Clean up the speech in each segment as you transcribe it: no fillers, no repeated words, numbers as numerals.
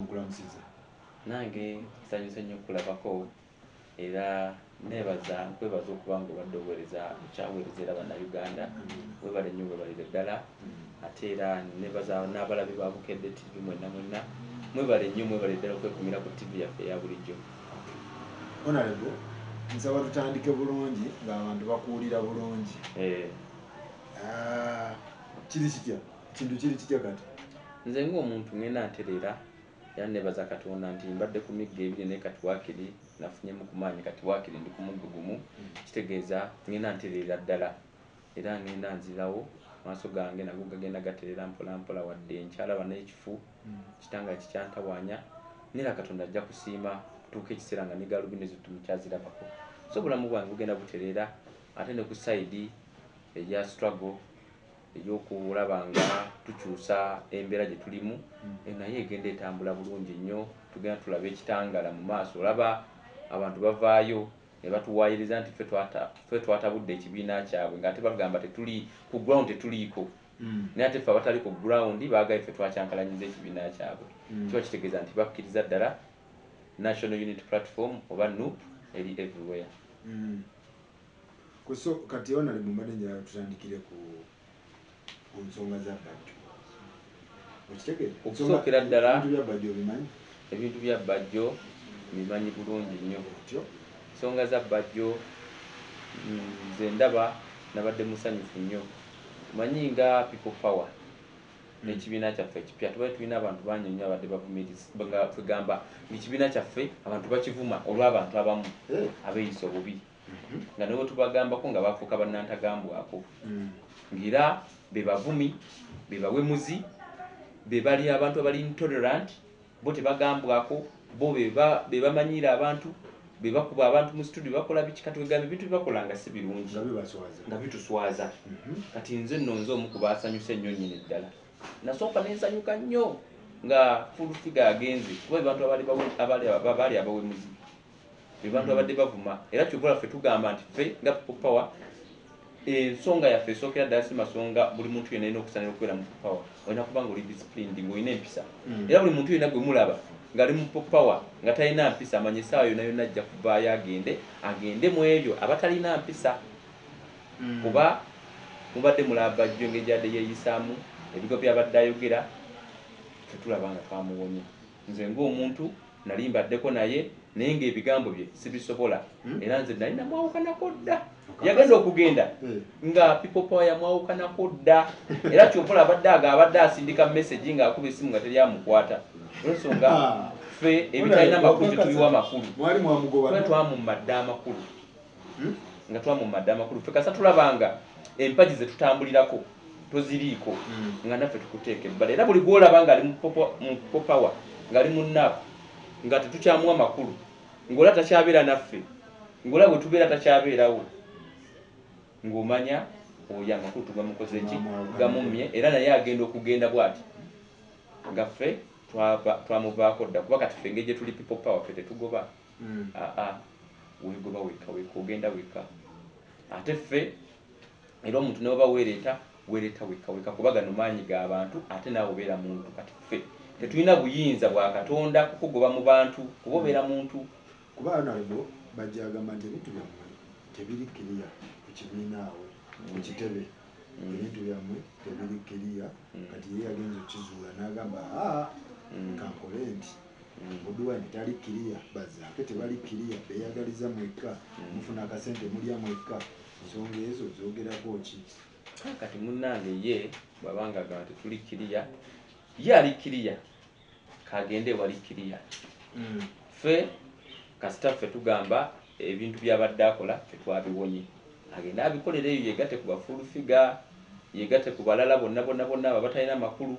Nkulamusiza. Nange nsanyuse nnyo okulabako era nkwebaza okuba nga obadde oweereza kyaweerezera bannayuganda webale nnyo webalire ddala ate era nebaza n'abalabi ba Bukedde TV mwenna mwebale nnyo mwebale ddala okwekumira ku TV yaffe eya bulijjo. Honorable, nsaba tutandike bulungi ng'abantu bakuwulira bulungi. Kiri kitya? Kintu kiri kitya kati? Nze ng'omuntu ngenda ntereera era nebaza Katonda nti mbadde ku migga ebiri naye kati waakiri nafunyemu ku maanyi kati waakiri ndi ku muggo gumu, kitegeeza ngenda ntereera ddala era ngenda nzirawo maaso gange nago gagenda gatereera mpola mpola wadde nkyalaba n'ekifu kitanga kikyantawaanya neera Katonda ajja kusiima tuuka ekiseera nga ne galubindi tumukyazirabako. So obulamu bwange bugenda butereera ate ne ku sayidi eya struggle ey'okulaba nga tukyusa embeera gye tulimu naye egenda etambula bulungi nnyo, tugenda tulaba ekitangala mu maaso. Olaba abantu bavaayo ne batuwaayiriza nti ffe twatabudde ekibiina kyabwe ng'ate bagamba tetuli ku ground tetuliiko naye ate ffe abatali ku ground baagaye ffe twakyankalanyiza ekibiina kyabwe. Kiba kitegeeza nti bakkiriza ddala National Unity Platform oba NUP eri everywhere. So kati Honorable mbadde njagala tutandikire ku nsonga za Bajjo. Okusookera ddala ebintu bya Bajjo obimanyi? Ebintu bya Bajjo mbimanyi bulungi nnyo. Ensonga za Bajjo nze ndaba nabadde musanyufu nnyo. Manyi nga People Power n'ekibiina kyaffe ekipya tubaye tulina abantu bangi nnyo abadde bavumiriza nga tugamba ekibiina kyaffe abantu bakivuma olw'abantu abamu abeeyisa obubi nga ne bwe tubagambako nga bafuuka bannantagambwako ng'era be bavumi be bawemuzi be bali abantu abali intolerant bo tebagambwako bo be bamanyiira abantu be bakuba abantu mu studio bakola biki kati wegamba ebintu byebakola nga si birungi nga bituswaza. Kati nze nno nze omu ku baasanyuse ennyo nnyini ddala nasooka nensanyuka nnyo nga full figure agenze kuba bantu abaali abawemuzi be bantu abadde bavuma era kyokkola ffe tugamba nti ffe nga People Power ensonga yaffe esookera ddala si masonga buli muntu yenna alina okusanira okubeera mu People Power olina kuba nga oli disciplined ng'olina empisa era buli muntu yenna gwe mulaba ng'ali mu People Power nga talina mpisa amanye essaawa yonna yonna ajja kuvaayo agende mu ebyo abatalina mpisa kuba mubadde mulaba Bajjo engeri gy'adde yeeyisaamu ebigo by'abadde ayogera tetulaba nga twamuwonye. Nze ng'omuntu nali mbaddeko naye naye ng'ebigambo bye sibisobola era nze nali namwawukanako dda yagenda okugenda nga People Power yamwawukanako dda era ky'okola abadde asindika message ng'akuba essimu nga teri amukwata olw'ensonga ffe ebitalina amakulu tetubiwa amakulu ffe twamumadde amakulu nga twamumadde amakulu ffe kasa tulabanga empagi ze tutambulirako toziriiko nga naffe tukuteeka ebbala era buli gw'olaba ng'ali mu People Power ng'ali mu NUP nga tetukyamuwa makulu ng'ola takyabeera naffe ng'ola bwe tubeera takyabeerawo ng'omanya oyo amakulu tugamukoze ki gamumye era naye agenda okugenda bw'ati nga ffe twamuvaako dda kuba kati ffe engeri gye tuli People Power ffe tetugoba weegoba wekka ogenda wekka ate ffe era omuntu ne baba weereeta wekka kuba gano maanyi g'abantu ate naawe obeera muntu kati ffe tetulina buyinza bwa Katonda kukugoba mu bantu kuba obeera muntu. Kuba Honorable Bajjo agamba nti ebintu byammwe tebiri kiriya ku kibiina awo ku kitebe ebintu byammwe tebiri kiriya kati ye yagenza okukizuula n'agamba kankole nti Bobi Wine tali kiriya bazaake tebali kiriya beeyagaliza mwekka mufuna akasente mulya mwekka ensonga ezo zoogerako ki? Kati munnange ye bw'abanga agamba tetuli kiriya ye ali kiriya kagende wali kiriya ffe kasita ffe tugamba ebintu by'abadde akola ffe twabiwonye agenda abikolera eyo yegatte ku bafull figure yegatte ku balala bonna abo batalina makulu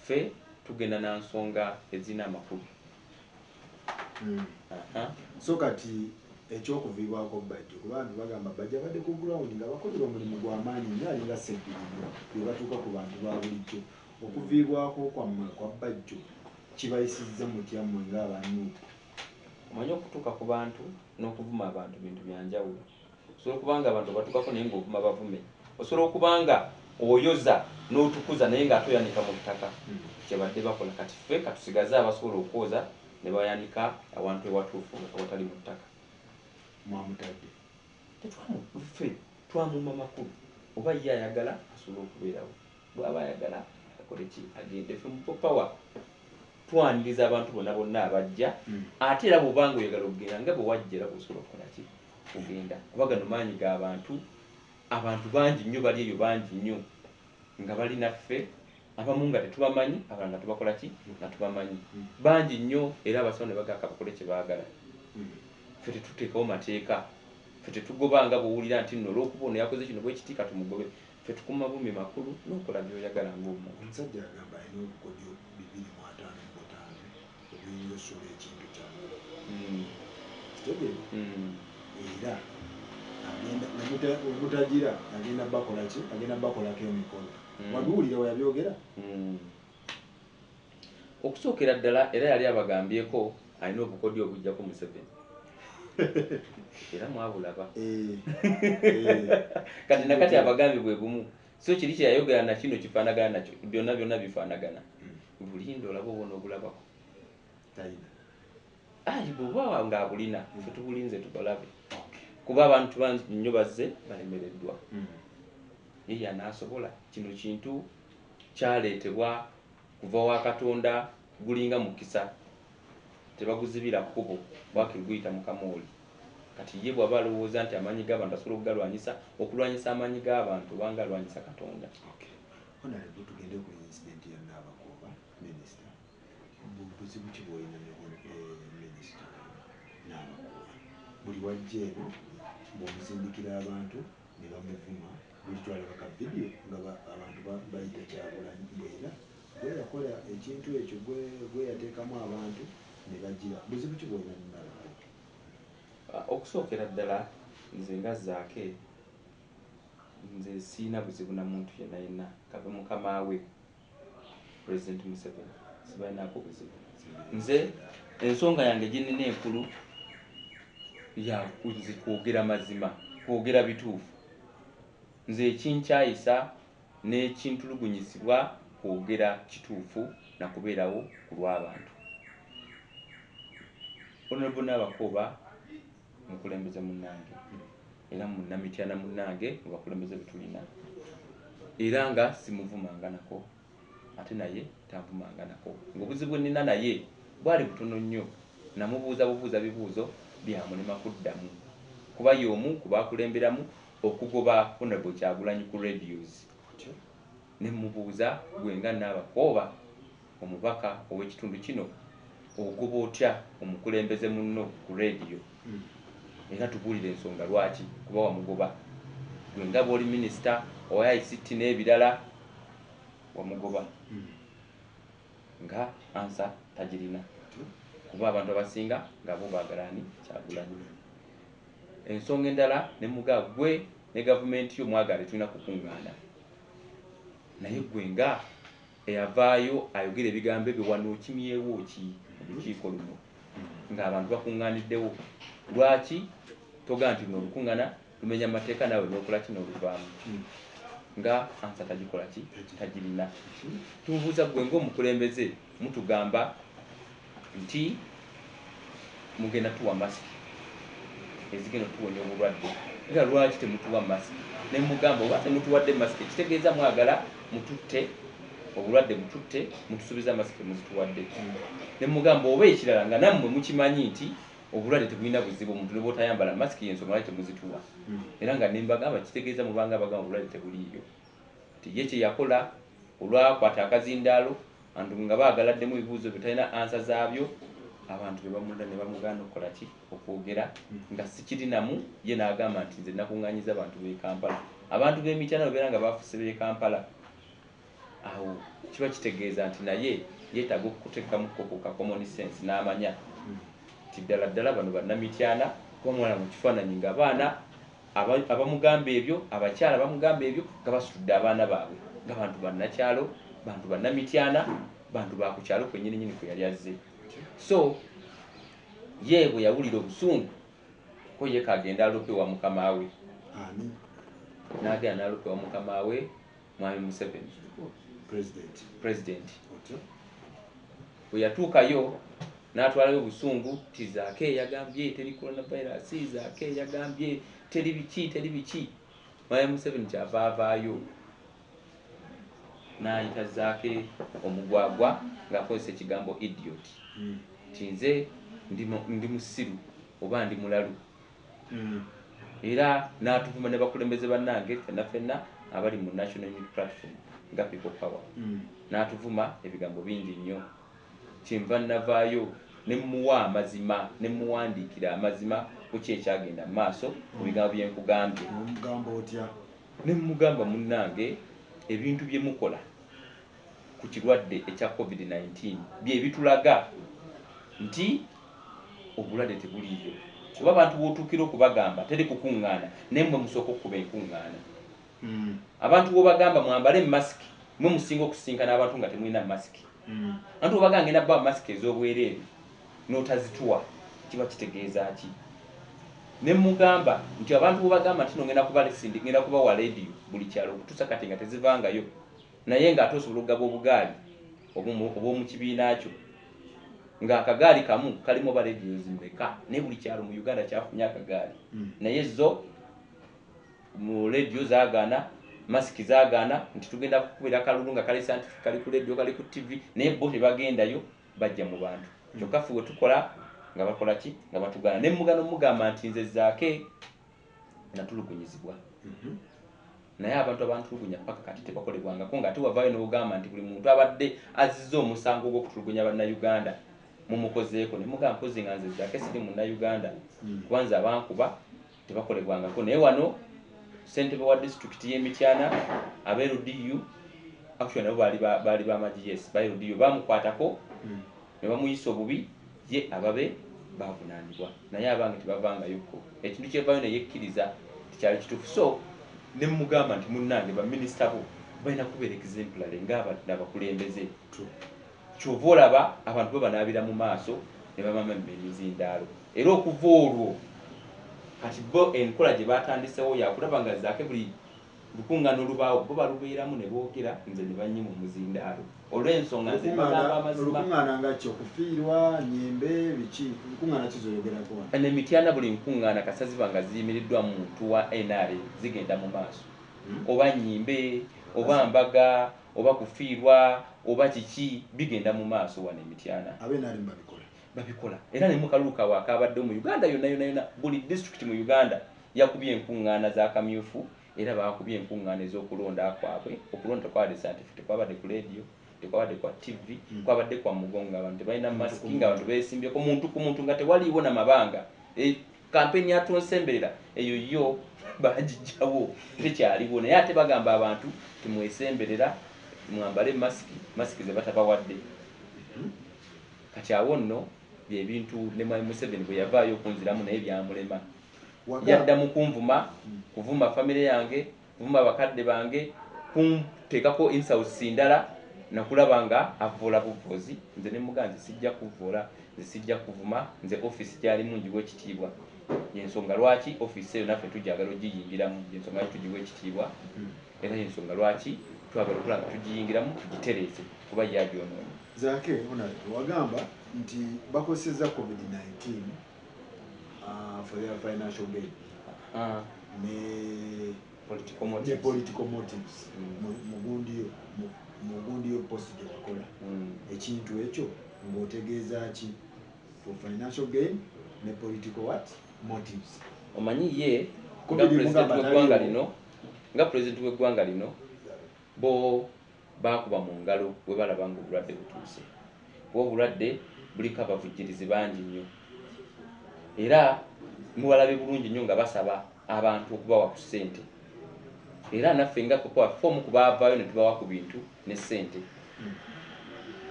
ffe tugenda na nsonga ezina amakulu. So kati ekyokuviibwako Bajjo kuba abantu bagamba Bajjo abadde ku ground nga bakolera omulimu gw'amaanyi nnyo alinga Sebbirima bye batuuka ku bantu ba bulijjo. Okuviibwako kwammwe kwa Bajjo kibayisizza mutya mmwe ng'abantu? Omanyi okutuuka ku bantu n'okuvuma abantu bintu bya njawulo. Osobola okuba nga abantu batuukako naye ng'ovuma bavume. Osobola okuba nga oyoza n'otukuza naye ng'atoyanika mu ttaka kyebadde bakola kati ffe katusigaze abasobola okwoza ne bayanika awantu ewatuufu awatali mu ttaka. Mwamutadde Ffe twamuma makulu oba ye ayagala asobola okubeerawo, bw'aba ayagala akole ki agende. Ffe mu power twaniriza abantu bonna abajja ate era bw'obanga oyagala okugenda nga bwe wajja era bw'osobola okukola ki kugenda, kuba gano maanyi g'abantu. Abantu bangi nnyo bali eyo, bangi nnyo nga bali naffe, abamu nga tetubamanyi, abalala nga tubakola ki nga tubamanyi, bangi nnyo era abasawo ne bagaka bakole kye baagala. Ffe tetuteekawo mateeka, ffe tetugobanga bw'owulira nti nno olw'okuba ono yakoze kino bwe kiti katumugobe. Ffe tukuma bumi makulu n'okola by'oyagala ng'omuntu. Omusajja agamba alina obukodyo 255 obuyinza osula ekintu kyamu kitegeeza era omutagira agenda bakola ki, agenda bakolako emikono. Wabiwulira we yabyogera? Okusookera ddala era yali abagambyeko alina obukodyo obujjako Museveni era mwabulaba kati nakati abagambye bwe bumu, so kiri kye yayogera na kino kifaanagana nakyo, byonna bifaanagana. Bulinda olaba obona obulabako ayi bw'oba ng'abulina ffe tubulinze tubalabe, kuba abantu bangi nnyo bazze balemereddwa. Ye anaasobola kino kintu kyaleetebwa kuva wa Katonda, gulinga mukisa tebaguzibira kkubo waakiri guyita mu kamooli. Kati ye bw'aba alowooza nti amaanyi g'abantu asobola okugalwanyisa, okulwanyisa amaanyi g'abantu obanga alwanyisa Katonda. Honorable, tugende ku incident ya Nabakooba minisita. Buzibu ki bw'olina ne minisita Nabakooba? Buli wajja eno bw'omusindikira abantu ne bamuvuma, buli twalaba ka vidiyo nga abantu bayita Kyagulanyi era gwe yakola ekintu ekyo gwe yateekamu abantu ne bagira. Buzibu ki bw'olina ne Nabakooba? Okusookera ddala nze nga Zaake, nze siina buzibu na muntu yenna kave mukama we President Museveni, sibalinaako buzibu. Nze ensonga yange gye nnina enkulu nze kwogera mazima, kwogera bituufu. Nze ekinkyayisa n'ekintulugunyisibwa kwogera kituufu na kubeerawo ku lw'abantu. Honorable Nabakooba mukulembeze munnange era munnamityana munnange mu bakulembeze betulina, era nga simuvumanga nako ate naye tanvumanga nako. Ng'obuzibu bwe nnina naye bwali butono nnyo, namubuuza bibuuzo byamulema kuddamu, kuba y'omu ku baakulemberamu okugoba Honorable Kyagulanyi ku radios. Ne mubuuza gwe nga Nabakooba omubaka ow'ekitundu kino ogoba otya omukulembeze munno ku radio? Era tubuulire ensonga lwaki kuba wamugoba. Gwe nga bw'oli minisita owa ICT n'ebirala wamugoba. Nga ansa tagirina kuba abantu abasinga nga bo baagala ani Kyagulanyi. Ensonga endala ne mugaa gwe ne gavumenti yo mwagala tulina kukuŋŋaana, naye gwe nga eyavaayo ayogera ebigambo ebyo wano okimyewo ki mu lukiiko luno ng'abantu bakuŋŋaaniddewo? Lwaki toga nti luno olukuŋŋaana lumenya amateeka naawe n'okola kino oluvaamu? Nga ansa tagikola ki, tagirina. Tumubuuza gwe ng'omukulembeze mutugamba nti mugenda tuwa masiki ezigenda tuwonya obulwadde, era lwaki temutuwa masiki? Ne mugamba oba temutuwadde masiki kitegeeza mwagala mututte obulwadde, mututte mutusuubiza masiki muzituwadde. Ne mugamba oba ekirala nga nammwe mukimanyi nti obulwadde tebulina buzibu, omuntu ne bw'otayambala masiki y'ensonga lwaki temuzituwa. Era nga ne mbagamba kitegeeza mubanga abagamba obulwadde tebuliiyo. Nti ye kye yakola olwakwata akazindaalo abantu nga baagaladdemu ebibuuzo bye talina ansa zaabyo, abantu be bamunda ne bamugaana okukola ki, okwogera nga sikirinamu. Ye n'agamba nti nze nakuŋŋaanyiza abantu b'e Kampala. Abantu b'emityana beera nga baafuse b'e Kampala, awo kiba kitegeeza nti naye yeetaaga okuteekamu ku ka common sense n'amanya nti ddala ddala bano bannamityana, kuba mwala mu kifaananyi ng'abaana abamugamba ebyo, abakyala bamugamba ebyo nga basitudde abaana baabwe nga bantu bannakyalo, bantu bannamityana, bantu ba ku kyalo kwennyini nnyini kwe yali azze. So ye bwe yawulira obusungu ko ye kagenda alope wa mukama we, n'agenda n'alope wa mukama we Mwami Museveni president otyo bwe yatuukayo n'atwalayo obusungu ti Zaake yagambye teri coronavirus, Zaake yagambye teri biki. Mwami Museveni kyava avaayo n'ayita Zaake omugwagwa ng'akozesa ekigambo idiot ti nze ndi musiru oba ndi mulalu. Era n'atuvuma ne bakulembeze bannange ffenna abali mu National Unity Platform nga People Power. N'atuvuma ebigambo bingi nnyo. Kyenva navaayo ne muwa amazima ne muwandiikira amazima ku ki ekyagenda mu maaso mu bigambo bye nkugambye. Ne mugamba munnange ebintu bye mukola ku kirwadde ekya COVID-19 bye bitulaga nti obulwadde tebuliiyo. Kuba abantu bw'otuukira okubagamba teri kukuŋŋaana naye mmwe musooka okuba enkuŋŋaana. Abantu bw'obagamba mwambale masiki mmwe musinga okusinkana abantu nga temulina masiki. Abantu bw'obagamba ngenda bba masiki ez'obwereere n'otazituwa kiba kitegeeza ki? Ne mugamba nti abantu bw'obagamba nti ngenda kubawa rediyo buli kyalo okutuusa kati nga tezivangayo naye ng'ate osobola okugaba obugaali obw'omu kibiina kyo ng'akagaali kamu kalimu oba rediyo zimmeka naye buli kyalo mu Uganda kyafunye akagaali naye zo mu rediyo zaagaana, masiki zaagaana nti tugenda kukubira akalulu nga kali scientific kali ku rediyo kali ku TV naye bo tebagendayo bajja mu bantu. Kyokka ffe we tukola nga bakola ki? Nga batugaana. Ne mugamba nti nze Zaake natulugunyizibwa. Naye abantu abantulugunya paka kati tebakolebwangako ng'ate wavaayo n'ogamba nti buli muntu abadde azizza omusango gw'okutulugunya bannayuganda mumukozeeko. Ne mugamba mpozi nga nze Zaake siri munnayuganda kubanza abankuba tebakolebwangako. Naye wano ssentebe wa disitulikiti y'e Mityana ab'e LDU actually nabo baali b'amagye yes ba LDU bamukwatako ne bamuyisa obubi ye ababe bavunaanibwa naye abange tebavangayokko. Ekintu kyevaayo ne yekkiriza tikyali kituufu. So ne mugamba nti munnange baminisita bo balina kubeera exemplary ng'abakulembeze. Kyova olaba abantu bo banaabira mu maaso ne bamamemba emizindaalo. Era okuva olwo kati bo enkola gye batandisewo yakulaba nga Zaake buli lukuŋŋaana olubaawo bo balubeeramu ne boogera nze ne bannyima omuzindaalo olw'ensonga nze bagamba amazima. Lukuŋŋaana nga ki? Okufiirwa, nnyimbe, biki? Lukuŋŋaana kizoyogerako? Ne Mityana buli nkuŋŋaana kasa ziba nga ziyimiriddwa mu muntu wa NRA zigenda mu maaso. Oba nnyimbe, oba mbaga, oba kufiirwa, oba kiki bigenda mu maaso wano e Mityana. Ab'NRM babikola. Era ne mu kalulu kaabwe akaabadde mu Uganda yonna buli disitulikiti mu Uganda yakubye enkuŋŋaana za kamyufu era bakubye enkuŋŋaana ez'okulonda kwabwe. Okulonda kwabadde scientific, tekwabadde ku rediyo, tekwabadde kwa TV, kwabadde kwa mugongo ng'abantu tebalina masiki ng'abantu beesimbyeko muntu ku muntu nga tewaliiwo na mabanga. Kampeni yatonsemberera eyo yo bagijjawo tekyaliwo naye ate bagamba abantu timwesemberera mwambale masiki ze batabawadde. Kati awo nno byebintu ne Mwami Museveni bwe yavaayo okunziramu naye byamulema. Yaddamu kunvuma, kuvuma famire yange, kuvuma abakadde bange, kunteekako insults ndala nakulaba nga avoola buvuzi. Nze ne mugamba nze sijja kuvoola, nze sijja kuvuma, nze office gyalimu njiwa ekitiibwa. Yensonga lwaki office eyo naffe tujagala ogiyingiramu, yensonga lwaki tugiwa ekitiibwa era yensonga lwaki twagala okulaba nga tugiyingiramu tugitereeze kuba yagyonoonye. Zaake wagamba nti bakozesezza COVID-19 for their financial gain ne political motives mugundiyo post gye bakola. Ekintu ekyo ng'otegeeza ki? For financial gain ne political motives. Omanyi ye nga president w'eggwanga lino bo baakuba mu ngalo bwe balaba nga obulwadde butuuse. Kuba obulwadde buliko abavujjirizi bangi nnyo era mubalabe bulungi nnyo nga basaba abantu okubawa ku ssente. Era naffe nga ffe omu ku baavaayo ne tubawa ku bintu ne ssente.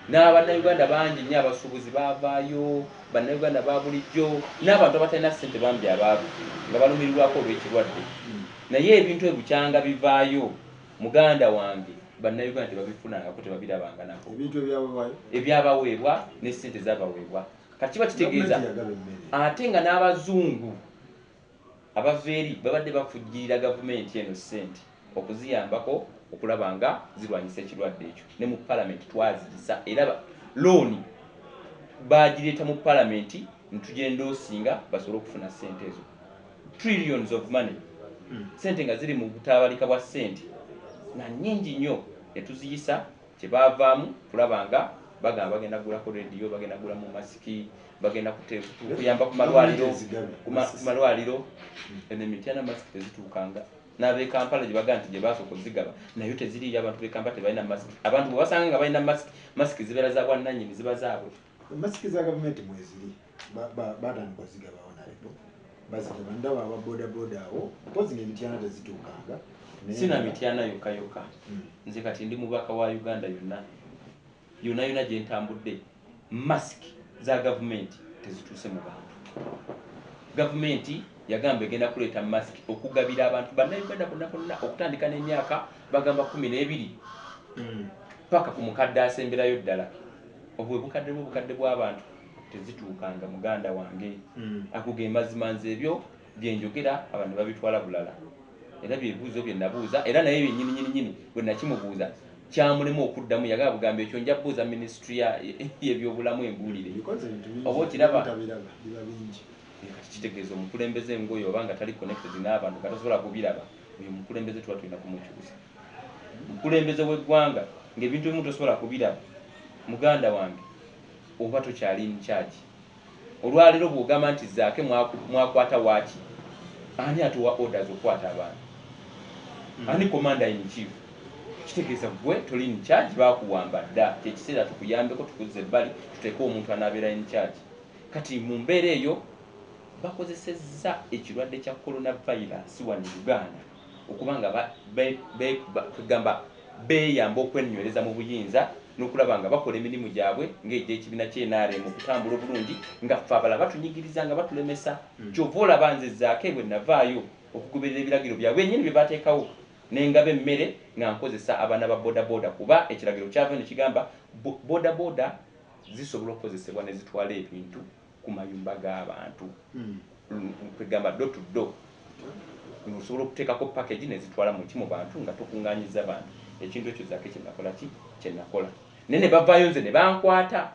N'abannayuganda bangi nnyo abasuubuzi baavaayo, bannayuganda ba bulijjo n'abantu abatalina ssente bambi abaavu nga balumirirwako olw'ekirwadde. Naye ebintu ebukyanga bivaayo muganda wange bannayuganda tebabifunangako tebabirabanga nako. Ebyabaweebwa ne ssente zabaweebwa. Kati kiba kitegeeza ate nga n'abazungu abava eri babadde bafujjirira gavumenti eno ssente okuziyambako okulaba nga zirwanyisa ekirwadde ekyo. Ne mu parliament twazirisa era looni bagireeta mu parliament ntugenda osinga basobole okufuna ssente ezo, trillions of money, sente nga ziri mu butabalika bwa ssente na nnyingi nnyo ne tuziyisa. Kyebavaamu tulaba nga bagamba bagenda kugulako rediyo, bagenda kugulamu masiki, bagenda kuyamba ku malwaliro Emityana masiki tezituukanga. N'ab'e Kampala gye bagaa nti gye basooka ozigaba nayo teziriyo, abantu b'e Kampala tebalina masiki. Abantu bwe basanga nga balina masiki zibeera za bwannannyini, ziba zaabwe. Masiki za gavumenti mweziri batandika ozigabawo nalebo bazigaba, ndaba aba bodaboda awo mpozi ng'Emityana tezituukanga. Sina Mityana yokka. Nze kati ndi mubaka wa Uganda yonna gye ntambudde, masiki za gavumenti tezituuse mu bantu. Gavumenti yagamba egenda kuleeta masiki okugabira abantu bannayuganda bonna okutandika n'emyaka bagamba 12 paka ku mukadde asemberayo ddala. Obwo obukadde bw'abantu tezituukanga muganda wange. Ako ge mazima nze ebyo byenjogera abantu babitwala bulala. Era byebuuzo bye nabuuza era naye yennyini bwe nakimubuuza kyamulema okuddamu, yagala bugambe ekyo nja buuza ministry y'ebyobulamu embuulire. Oba okiraba kitegeeza omukulembeze ngoyo obanga tali connected n'abantu katasobola kubiraba, oyo omukulembeze tuba tulina kumukyusa. Omukulembeze w'eggwanga ng'ebintu ebimu tosobola kubiraba, muganda wange oba tokyali in charge. Olwaliro bw'ogamba nti zaake mwakwata waaki, ani atuwa orders okukwata abantu? Ani commander in chief? Kitegeeza gwe toli in charge, bakuwamba dda. Kyekiseera tukuyambeko, tukuzze ebbali, tuteeke omuntu anaabeera in charge. Kati mu mbeera eyo bakozesezza ekirwadde kya coronavirus wano Uganda okuba nga kugamba beeyamba okwennywereza mu buyinza n'okulaba nga bakola emirimu gyabwe ng'egy'ekibiina ky'NRM okutambula obulungi, nga ffe abalala batunyigiriza nga batulemesa. Kyova olaba nze zaake bwe navaayo okugoberera ebiragiro byabwe ennyini bye bateekawo n'engaba emmere nga nkozesa abaana ba bodaboda, kuba ekiragiro kyava ne kigamba bodaboda zisobola okukozesebwa ne zitwala ebintu ku mayumba g'abantu. Kwegamba do to do, osobola okuteekako package ne zitwala mu bantu nga tokuŋŋaanyiza bantu. Ekintu ekyo zaake kye nakola. Ne bavaayo nze ne bankwata,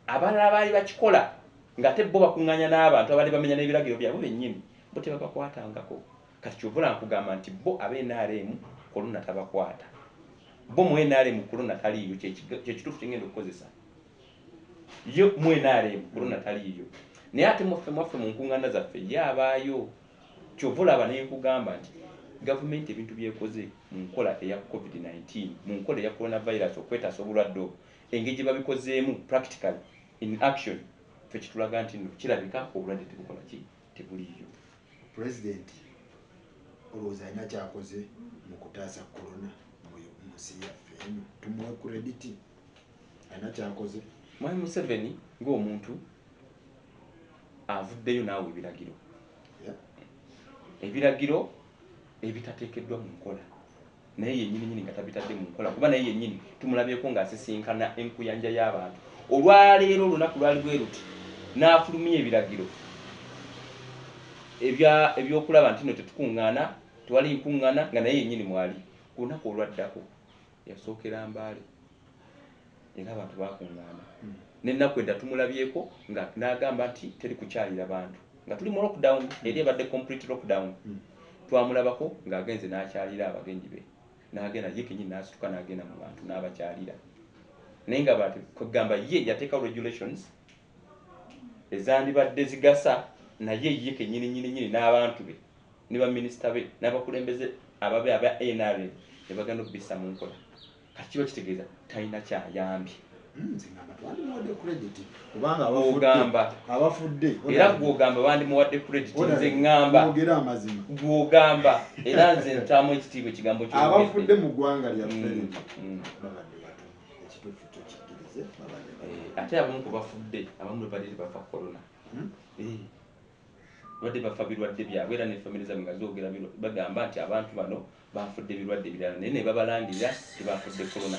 abalala baali bakikola ng'ate bo bakuŋŋaanya n'abantu abaali bamenya n'ebiragiro byabwe bennyini, bo tebabakwatangako. Kati kyovula nkugamba nti bo ab'NRM korona tabakwata, bo mu NRM korona taliiyo. Kyekituufu kye ngenda okukozesa yo mu NRM korona taliiyo, naye ate mwaffe mu nkuŋŋaana zaffe yabaayo. Kyova olaba ne nkugamba nti gavumenti ebintu byekoze mu nkola eya COVID-19, mu nkola eya coronavirus okwetaasa obulwadde obwo, engeri gye babikozeemu practically in action, ffe kitulaga nti nno kirabika obulwadde tebukola ki, tebuliiyo. President olowooza alina kyakoze mu kutaasa corona mu nsi yaffe eno, tumuwe credit, alina kyakoze. Mwami Museveni ng'omuntu avuddeyo naawe ebiragiro ebitateekeddwa mu nkola, naye yennyini nga tabitadde mu nkola, kuba naye yennyini tumulabyeko ng'asisinkana enkuyanja y'abantu. Olwaleero olunaku lwali bwe ruti n'afulumya ebiragiro ebyokulaba nti nno tetukuŋŋaana, tewali nkuŋŋaana, nga naye yennyini mwali. Ku lunaku olwaddako yasookera Mbale era abantu bakuŋŋaana. N'ennaku edda tumulabyeko nga n'agamba nti teri kukyalira bantu, nga tuli mu lockdown, eri ebadde complete lockdown. Twamulabako ng'agenze n'akyalira abagenyi be, n'agenda ye kennyini n'asituka n'agenda mu bantu n'abakyalira. Naye nga bati kugamba ye yateekawo regulations ezandibadde zigasa, naye ye kennyini n'abantu be ne baminisita be n'abakulembeze ababe aba NRM ne bagenda obbisa mu nkola. Kati kiba kitegeeza talina kyayambye. Abafudde era gw'ogamba bandimuwadde credit, nze ŋŋamba gw'ogamba era nze ntaamu ekitiibwa ekigambo abafudde mu ggwanga lyaffe ate abamu ku bafudde, abamu badde tebafa corona, badde bafa birwadde byabwe, era ne famire zaabwe nga zoogera bagamba nti abantu bano bafudde ebirwadde ebirala, naye ne babalangirira tebafudde corona.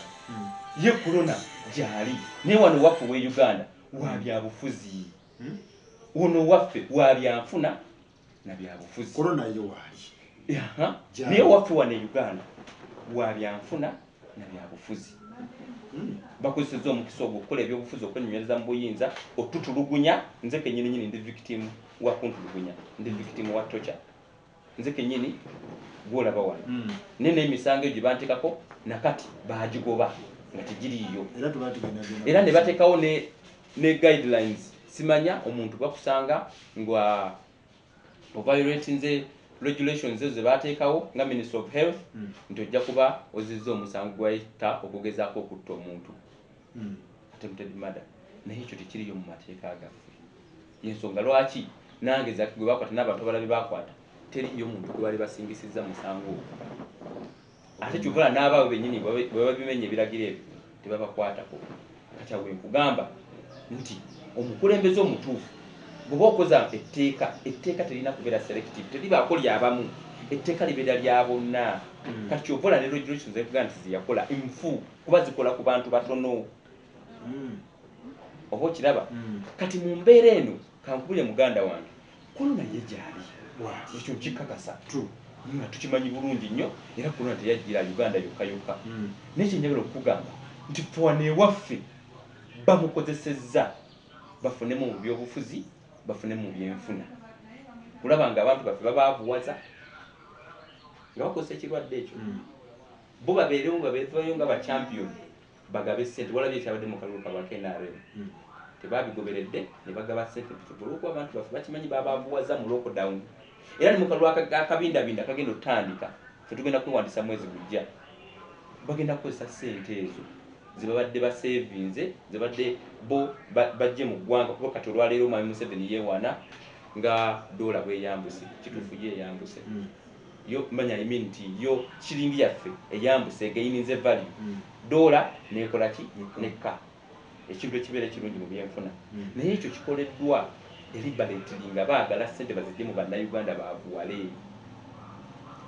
Ye corona gyali, naye wano waffe we Uganda wa byabufuzi, wano waffe wa byanfuna na byabufuzi. Corona yo waali naye waffe wano e Uganda wa byanfuna na byabufuzi bakozeseza omukisa ogwo okukola ebyobufuzi okwenyunyiriza mu buyinza otutulugunya nze kenyini nyini ndi victim wa kuntulugunya ndi victim wa torture nze kenyini gwolaba wano nene emisango egyo bantekako nakati bagigoba nga tegiriyo era ne bateekawo ne guidelines simanya omuntu bakusanga nga oviolatinze regulations ezo zebateekawo nga Minister of Health nti ojja kuba ozizza omusango gwayita okugezaako okutta omuntu attempted murder naye ekyo tekiriyo mu mateeka gaffe yensonga lwaki nange gwe bakwata n'abantu abalala be bakwata teriyo omuntu gwe bali basingisizza musango ogwo ate kyovula n'abaawe bennyini bwe babimenya ebiragiro ebyo tebabakwatako kati awe nkugamba nti omukulembeze omutuufu bw'oba okoza etteeka terina kubeera selective teribaako lyabamu etteeka libeera lya bonna kati kyovola ne regulations ekuga nti ziyakola nfu kuba zikola ku bantu batono oba okiraba kati mu mbeera eno kankubule muganda wange korona ye gyali ekyo nkikakasa nga tukimanyi bulungi nnyo era korona teyajjira Uganda yokka n'ekyo njagala okukugamba nti fwana ewaffe bamukozesezza bafunemu mu byobufuzi bafunemu mu byenfuna kulaba nga abantu baffe babaavuwaza nga bakozesa ekirwadde ekyo bo babeereyo nga bachampion bagabe ssente walabye ekyabadde mu kalulu kabaka NRM tebabigoberedde ne bagaba ssente olw'okuba abantu baffe bakimanyi babaavuwaza mu lockdown era ne mu kalulu akabindabinda kagenda otandika fe tugenda kwewandisa mwezi gujja bagenda kukozesa ssente ezo zebabadde basevinze zebadde bo bajje mu ggwanga kuba kati olwaleero Mwami Museveni yeewaana nga dola bweyambuse kituufu yeeyambuse yo manya nti yo shilingi yaffe eyambuse egayinize value dola nekola ki nekka ekintu ekibeera ekirungi mu byenfuna naye ekyo kikoleddwa eribaleetiringa baagala ssente bazijje mu bannayuganda baavuwale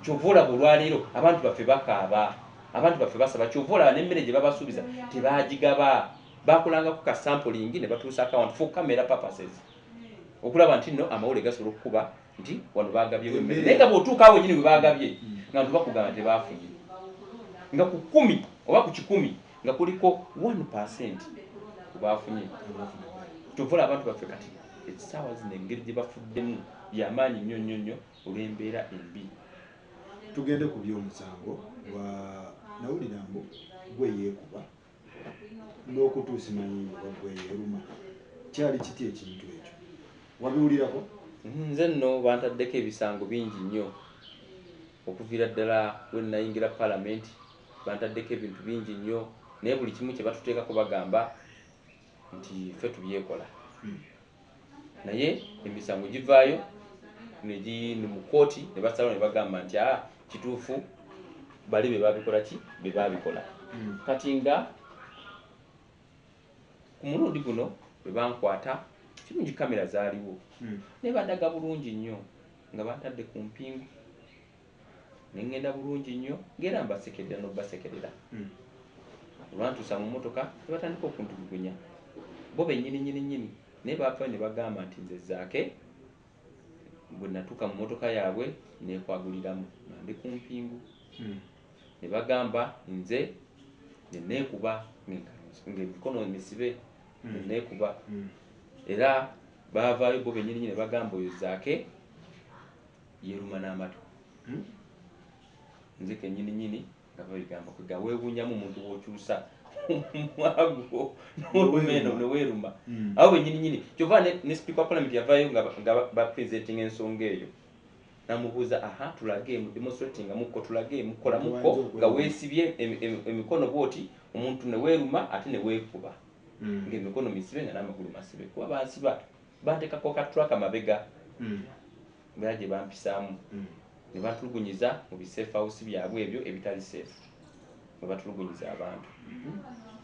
kyova olwaleero abantu baffe bakaaba abantu baffe basaba kyova n'emmere gye babasuubiza tebagigaba bakolangako ka sampling ne batuusa account for camera purposes okulaba nti nno amawulire gasobola okukuba nti wano baagabyewo emmere naye nga bw'otuukaawo nyini bwe baagabye nga nti bakugamba tebaafunye nga ku 10 oba ku 100 nga kuliko 1% kubaafunye kyova abantu baffe kati ekisaawa zino engeri gye bafuddemu byamaanyi nnyo nnyo nnyo olw'embeera embi. Tugende ku by'omusango nawulira mbu gwe yeekuba n'okutuusa manyi gwe yeeruma kyali kiti ekintu ekyo wabiwulirako? Nze nno bantaddeko ebisango bingi nnyo okuviira ddala we nayingira palamenti bantaddeko ebintu bingi nnyo naye buli kimu kye batuteekako bagamba nti ffe tubyekola naye emisango givaayo ne mu kooti ne basalawo ne bagamba nti kituufu bali be babikola ki be babikola kati nga ku mulundi guno bwe bankwata kirungi kamera zaaliwo ne bandaga bulungi nnyo nga bantadde ku mpingu ne ngenda bulungi nnyo ngera mbasekerera n'obasekerera olwantuusa mu mmotoka ne batandika okuntulugunya bo bennyini naye baavayo ne bagamba nti nze zaake bwe natuuka mu mmotoka yaabwe neekwaguliramu nga ndi ku mpingu ne bagamba nze ne neekuba ng'emikono misibe ne neekuba era baavaayo bo bennyini ne bagamba oyo zaake yeeruma n'amatu nze kennyini nga babigamba kwega weewuunyamu omuntu w'okyusa omwago n'olumeno ne weeruma awo bennyini kyova ne speaker wa parliament yavaayo nga bapresentinga ensonga eyo namubuuza tulage mu demonstrating mukko tulage mukola mukko nga weesibye emikono bwoti omuntu ne weeruma ate ne weekuba ng'emikono misibe nga n'amagulu masibe kuba bansiba bantekako katraka mabega mbeera gye bampisaamu ne batulugunyiza mu bisafe house byabwe ebyo ebitali safe ne batulugunyiza abantu